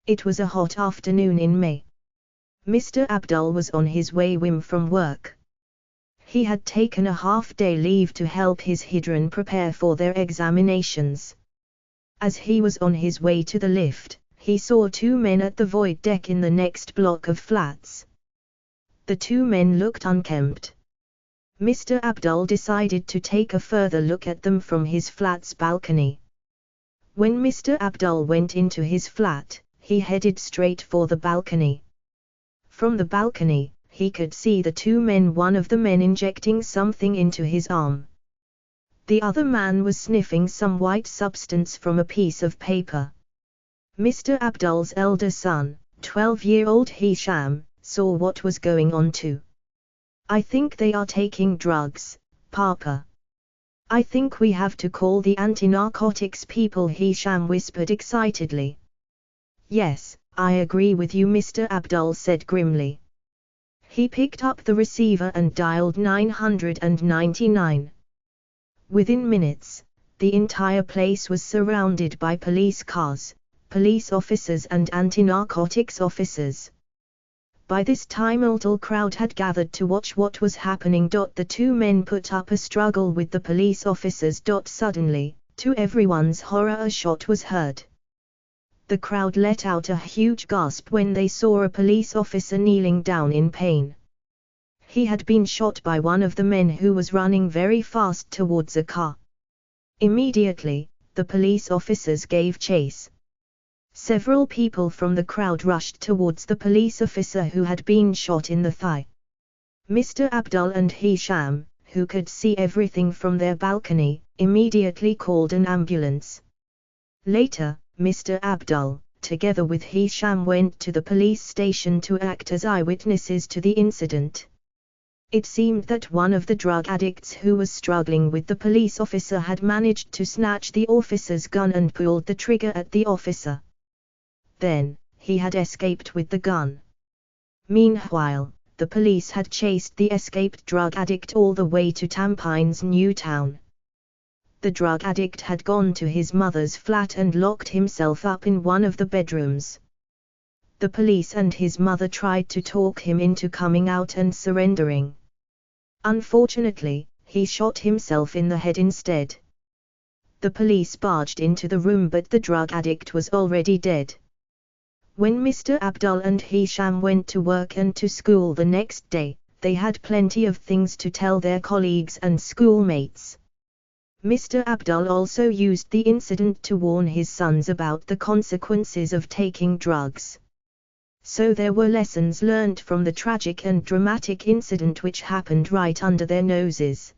It was a hot afternoon in May. Mr. Abdul was on his way home from work. He had taken a half-day leave to help his children prepare for their examinations. As he was on his way to the lift, he saw two men at the void deck in the next block of flats. The two men looked unkempt. Mr. Abdul decided to take a further look at them from his flat's balcony. When Mr. Abdul went into his flat, he headed straight for the balcony. From the balcony, he could see the two men, one of the men injecting something into his arm. The other man was sniffing some white substance from a piece of paper. Mr. Abdul's elder son, 12-year-old Hisham, saw what was going on too. "I think they are taking drugs, Papa. I think we have to call the anti-narcotics people," Hisham whispered excitedly. "Yes, I agree with you," Mr. Abdul said grimly. He picked up the receiver and dialed 999. Within minutes, the entire place was surrounded by police cars, police officers and anti-narcotics officers. By this time a little crowd had gathered to watch what was happening. The two men put up a struggle with the police officers. Suddenly, to everyone's horror, a shot was heard. The crowd let out a huge gasp when they saw a police officer kneeling down in pain. He had been shot by one of the men who was running very fast towards a car. Immediately, the police officers gave chase. Several people from the crowd rushed towards the police officer who had been shot in the thigh. Mr. Abdul and Hisham, who could see everything from their balcony, immediately called an ambulance. Later, Mr. Abdul, together with Hisham, went to the police station to act as eyewitnesses to the incident. It seemed that one of the drug addicts who was struggling with the police officer had managed to snatch the officer's gun and pulled the trigger at the officer. Then, he had escaped with the gun. Meanwhile, the police had chased the escaped drug addict all the way to Tampine's new town. The drug addict had gone to his mother's flat and locked himself up in one of the bedrooms. The police and his mother tried to talk him into coming out and surrendering. Unfortunately, he shot himself in the head instead. The police barged into the room, but the drug addict was already dead. When Mr. Abdul and Hisham went to work and to school the next day, they had plenty of things to tell their colleagues and schoolmates. Mr. Abdul also used the incident to warn his sons about the consequences of taking drugs. So there were lessons learned from the tragic and dramatic incident which happened right under their noses.